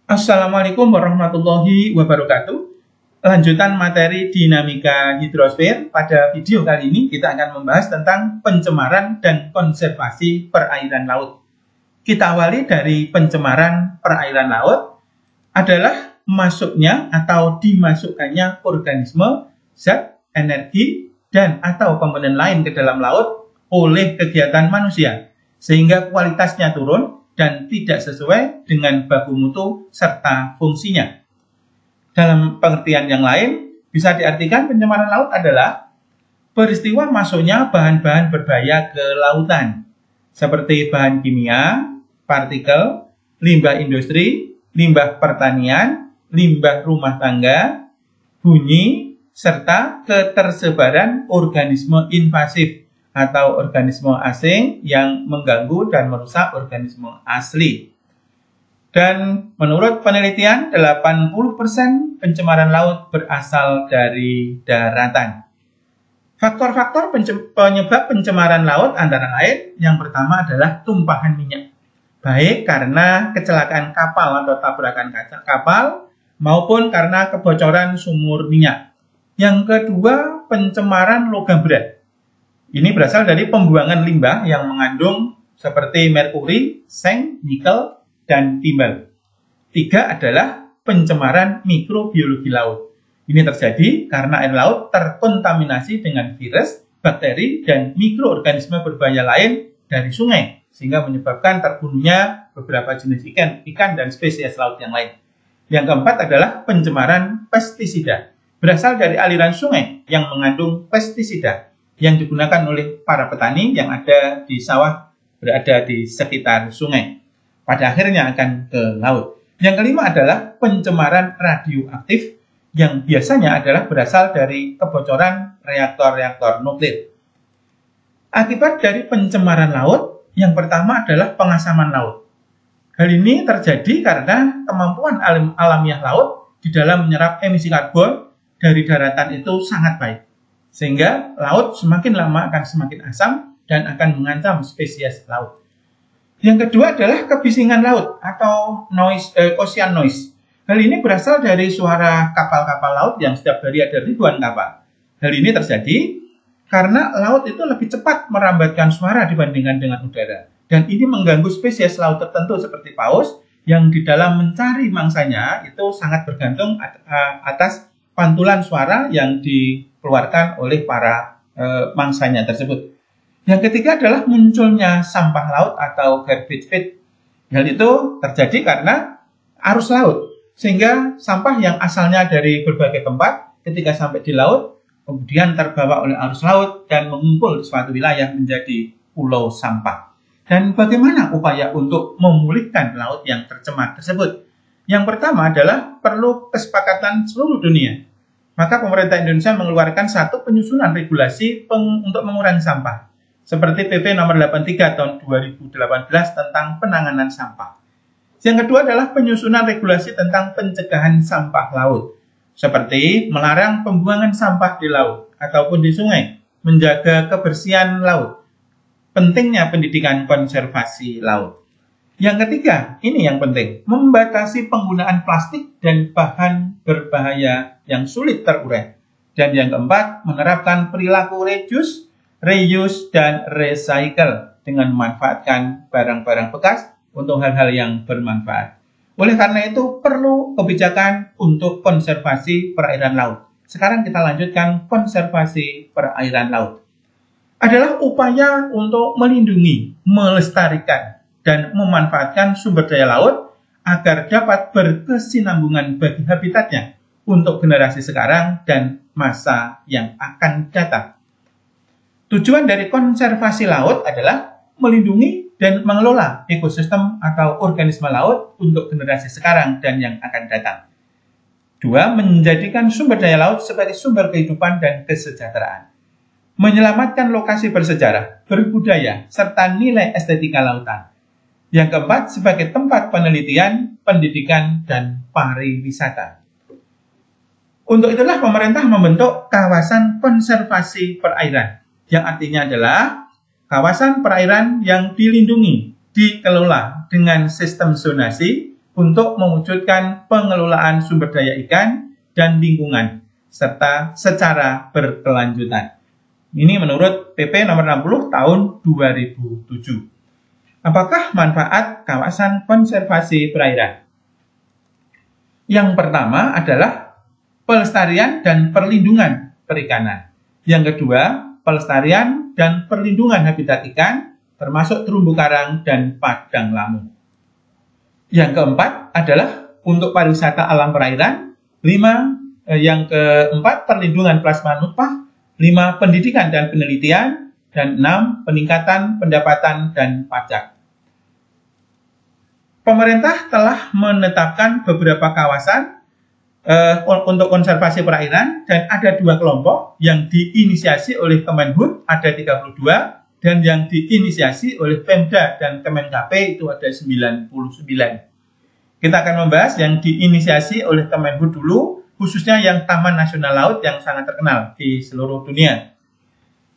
Assalamualaikum warahmatullahi wabarakatuh. Lanjutan materi dinamika hidrosfer. Pada video kali ini kita akan membahas tentang pencemaran dan konservasi perairan laut. Kita awali dari pencemaran perairan laut adalah masuknya atau dimasukkannya organisme, zat, energi, dan atau komponen lain ke dalam laut oleh kegiatan manusia, sehingga kualitasnya turun dan tidak sesuai dengan baku mutu serta fungsinya. Dalam pengertian yang lain, bisa diartikan pencemaran laut adalah peristiwa masuknya bahan-bahan berbahaya ke lautan, seperti bahan kimia, partikel, limbah industri, limbah pertanian, limbah rumah tangga, bunyi, serta ketersebaran organisme invasif atau organisme asing yang mengganggu dan merusak organisme asli. Dan menurut penelitian, 80% pencemaran laut berasal dari daratan. Faktor-faktor penyebab pencemaran laut antara lain, yang pertama adalah tumpahan minyak. Baik karena kecelakaan kapal atau tabrakan kapal, maupun karena kebocoran sumur minyak. Yang kedua, pencemaran logam berat. Ini berasal dari pembuangan limbah yang mengandung seperti merkuri, seng, nikel, dan timbal. 3 adalah pencemaran mikrobiologi laut. Ini terjadi karena air laut terkontaminasi dengan virus, bakteri, dan mikroorganisme berbahaya lain dari sungai, sehingga menyebabkan terbunuhnya beberapa jenis ikan dan spesies laut yang lain. Yang keempat adalah pencemaran pestisida. Berasal dari aliran sungai yang mengandung pestisida yang digunakan oleh para petani yang ada di sawah berada di sekitar sungai. Pada akhirnya akan ke laut. Yang kelima adalah pencemaran radioaktif yang biasanya adalah berasal dari kebocoran reaktor-reaktor nuklir. Akibat dari pencemaran laut, yang pertama adalah pengasaman laut. Hal ini terjadi karena kemampuan alamiah laut di dalam menyerap emisi karbon dari daratan itu sangat baik. Sehingga laut semakin lama akan semakin asam dan akan mengancam spesies laut. Yang kedua adalah kebisingan laut atau ocean noise. Hal ini berasal dari suara kapal-kapal laut yang setiap hari ada ribuan kapal. Hal ini terjadi karena laut itu lebih cepat merambatkan suara dibandingkan dengan udara. Dan ini mengganggu spesies laut tertentu seperti paus yang di dalam mencari mangsanya itu sangat bergantung atas pantulan suara yang dikeluarkan oleh para mangsanya tersebut. Yang ketiga adalah munculnya sampah laut atau garbage feed. Hal itu terjadi karena arus laut, sehingga sampah yang asalnya dari berbagai tempat ketika sampai di laut, kemudian terbawa oleh arus laut dan mengumpul di suatu wilayah menjadi pulau sampah. Dan bagaimana upaya untuk memulihkan laut yang tercemar tersebut? Yang pertama adalah perlu kesepakatan seluruh dunia. Maka pemerintah Indonesia mengeluarkan satu penyusunan regulasi untuk mengurangi sampah, seperti PP nomor 83 tahun 2018 tentang penanganan sampah. Yang kedua adalah penyusunan regulasi tentang pencegahan sampah laut, seperti melarang pembuangan sampah di laut ataupun di sungai, menjaga kebersihan laut, pentingnya pendidikan konservasi laut. Yang ketiga, ini yang penting, membatasi penggunaan plastik dan bahan berbahaya yang sulit terurai. Dan yang keempat, menerapkan perilaku reuse, dan recycle dengan memanfaatkan barang-barang bekas untuk hal-hal yang bermanfaat. Oleh karena itu, perlu kebijakan untuk konservasi perairan laut. Sekarang kita lanjutkan konservasi perairan laut. Adalah upaya untuk melindungi, melestarikan, dan memanfaatkan sumber daya laut agar dapat berkesinambungan bagi habitatnya untuk generasi sekarang dan masa yang akan datang. Tujuan dari konservasi laut adalah melindungi dan mengelola ekosistem atau organisme laut untuk generasi sekarang dan yang akan datang. 2. Menjadikan sumber daya laut sebagai sumber kehidupan dan kesejahteraan. Menyelamatkan lokasi bersejarah, berbudaya, serta nilai estetika lautan. Yang keempat, sebagai tempat penelitian, pendidikan, dan pariwisata. Untuk itulah pemerintah membentuk kawasan konservasi perairan, yang artinya adalah kawasan perairan yang dilindungi, dikelola dengan sistem zonasi, untuk mewujudkan pengelolaan sumber daya ikan dan lingkungan, serta secara berkelanjutan. Ini menurut PP nomor 60 tahun 2007. Apakah manfaat kawasan konservasi perairan? Yang pertama adalah pelestarian dan perlindungan perikanan. Yang kedua, pelestarian dan perlindungan habitat ikan, termasuk terumbu karang dan padang lamun. Yang keempat adalah untuk pariwisata alam perairan. Yang keempat, perlindungan plasma nutpah. 5, pendidikan dan penelitian. Dan 6, peningkatan pendapatan dan pajak. Pemerintah telah menetapkan beberapa kawasan untuk konservasi perairan, dan ada 2 kelompok yang diinisiasi oleh Kemenhub, ada 32, dan yang diinisiasi oleh Pemda dan Kemenkp itu ada 99. Kita akan membahas yang diinisiasi oleh Kemenhub dulu, khususnya yang Taman Nasional Laut yang sangat terkenal di seluruh dunia.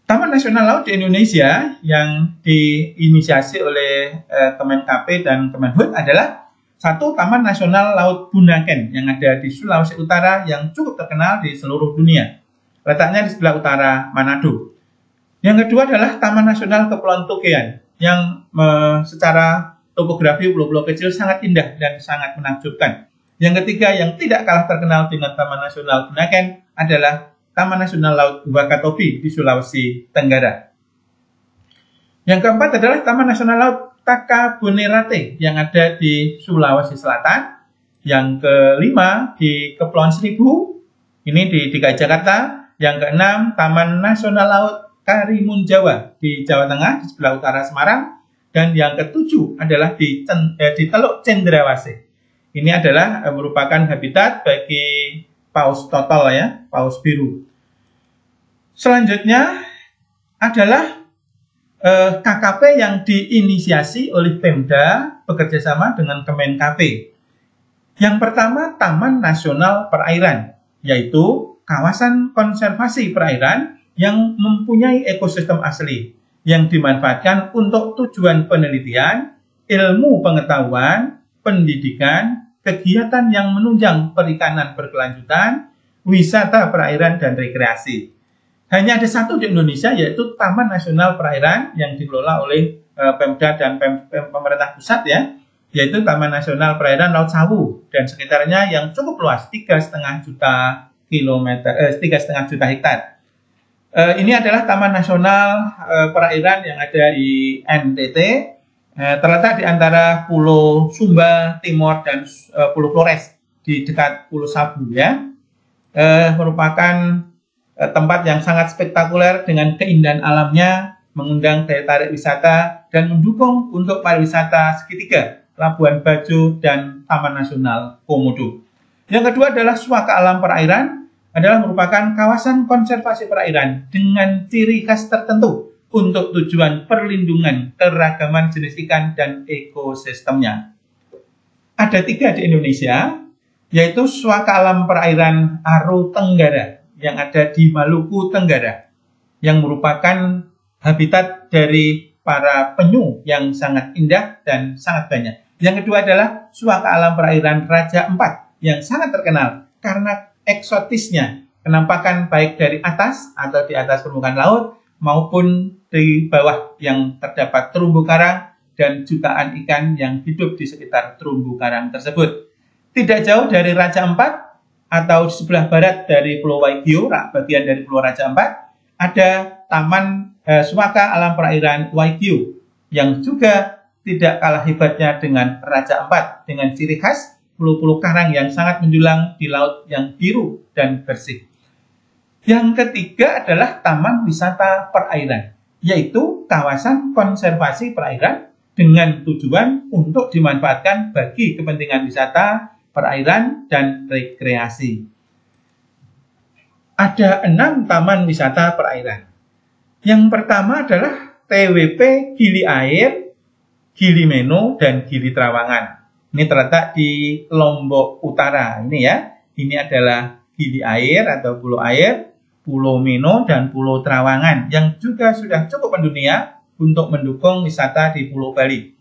Taman Nasional Laut di Indonesia yang diinisiasi oleh Kemenkp dan Kemenhub adalah 1, Taman Nasional Laut Bunaken yang ada di Sulawesi Utara yang cukup terkenal di seluruh dunia. Letaknya di sebelah utara Manado. Yang kedua adalah Taman Nasional Kepulauan Tokean yang secara topografi pulau-pulau kecil sangat indah dan sangat menakjubkan. Yang ketiga yang tidak kalah terkenal dengan Taman Nasional Bunaken adalah Taman Nasional Laut Wakatobi di Sulawesi Tenggara. Yang keempat adalah Taman Nasional Laut Takabonerate yang ada di Sulawesi Selatan. Yang kelima di Kepulauan Seribu, ini di DKI Jakarta. Yang keenam, Taman Nasional Laut Karimun Jawa di Jawa Tengah, di sebelah utara Semarang. Dan yang ketujuh adalah di Teluk Cendrawasih. Ini adalah merupakan habitat bagi paus total ya, paus biru. Selanjutnya adalah KKP yang diinisiasi oleh Pemda bekerjasama dengan Kemenkp. Yang pertama, Taman Nasional Perairan, yaitu kawasan konservasi perairan yang mempunyai ekosistem asli yang dimanfaatkan untuk tujuan penelitian, ilmu pengetahuan, pendidikan, kegiatan yang menunjang perikanan berkelanjutan, wisata perairan, dan rekreasi. Hanya ada 1 di Indonesia, yaitu Taman Nasional Perairan yang dikelola oleh Pemda dan pemerintah pusat ya, yaitu Taman Nasional Perairan Laut Sawu dan sekitarnya yang cukup luas, 3,5 juta hektar. Ini adalah Taman Nasional Perairan yang ada di NTT, terletak di antara Pulau Sumba Timur dan Pulau Flores di dekat Pulau Sabu ya. Merupakan tempat yang sangat spektakuler dengan keindahan alamnya, mengundang daya tarik wisata dan mendukung untuk pariwisata segitiga, Labuan Bajo dan Taman Nasional Komodo. Yang kedua adalah Suaka Alam Perairan, adalah merupakan kawasan konservasi perairan dengan ciri khas tertentu untuk tujuan perlindungan keragaman jenis ikan dan ekosistemnya. Ada 3 di Indonesia, yaitu Suaka Alam Perairan Aro Tenggara yang ada di Maluku Tenggara, yang merupakan habitat dari para penyu yang sangat indah dan sangat banyak. Yang kedua adalah Suaka Alam Perairan Raja Ampat yang sangat terkenal karena eksotisnya, penampakan baik dari atas atau di atas permukaan laut maupun di bawah yang terdapat terumbu karang dan jutaan ikan yang hidup di sekitar terumbu karang tersebut. Tidak jauh dari Raja Ampat atau di sebelah barat dari Pulau Waigeo, bagian dari Pulau Raja Ampat, ada Taman Suaka Alam Perairan Waigeo yang juga tidak kalah hebatnya dengan Raja Ampat dengan ciri khas pulau-pulau karang yang sangat menjulang di laut yang biru dan bersih. Yang ketiga adalah Taman Wisata Perairan, yaitu kawasan konservasi perairan dengan tujuan untuk dimanfaatkan bagi kepentingan wisata, perairan, dan rekreasi. Ada 6 taman wisata perairan. Yang pertama adalah TWP Gili Air, Gili Meno, dan Gili Trawangan. Ini terletak di Lombok Utara. Ini ya, ini adalah Gili Air atau Pulau Air, Pulau Meno, dan Pulau Trawangan yang juga sudah cukup mendunia untuk mendukung wisata di Pulau Bali.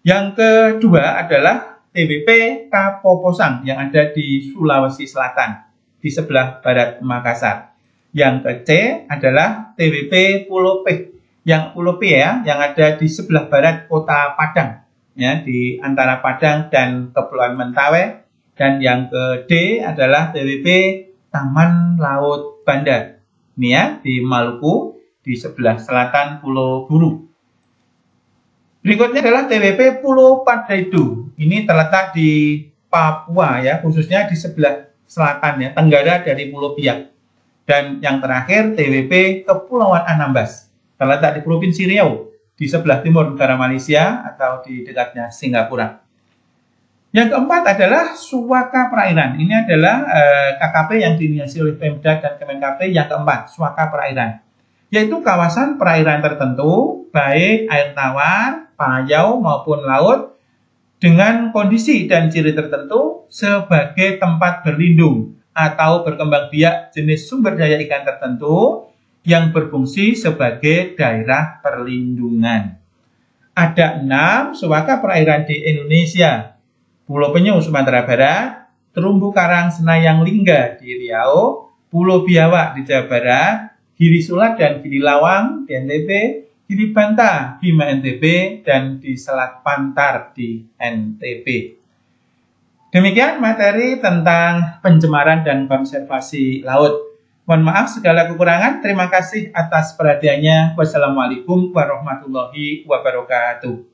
Yang kedua adalah TWP Kapoposang yang ada di Sulawesi Selatan, di sebelah barat Makassar. Yang ke C adalah TWP Pulau P, yang ada di sebelah barat kota Padang, ya, di antara Padang dan Kepulauan Mentawai. Dan yang ke D adalah TWP Taman Laut Banda, ini ya, di Maluku, di sebelah selatan Pulau Buru. Berikutnya adalah TWP Pulau Padaidu. Ini terletak di Papua, ya, khususnya di sebelah selatan, ya, tenggara dari Pulau Biak. Dan yang terakhir TWP Kepulauan Anambas, terletak di Provinsi Riau, di sebelah timur negara Malaysia atau di dekatnya Singapura. Yang keempat adalah Suaka Perairan. Ini adalah KKP yang diinisiasi oleh Pemda dan Kemenkp yang keempat, Suaka Perairan. Yaitu kawasan perairan tertentu, baik air tawar, payau maupun laut, dengan kondisi dan ciri tertentu sebagai tempat berlindung atau berkembang biak jenis sumber daya ikan tertentu yang berfungsi sebagai daerah perlindungan. Ada 6 suaka perairan di Indonesia: Pulau Penyu, Sumatera Barat; Terumbu Karang Senayang Lingga di Riau; Pulau Biawak di Jawa Barat; Gili Sulat dan Gili Lawang di NTB; Gili Banta, Bima NTB; dan di Selat Pantar di NTB. Demikian materi tentang pencemaran dan konservasi laut. Mohon maaf segala kekurangan. Terima kasih atas perhatiannya. Wassalamualaikum warahmatullahi wabarakatuh.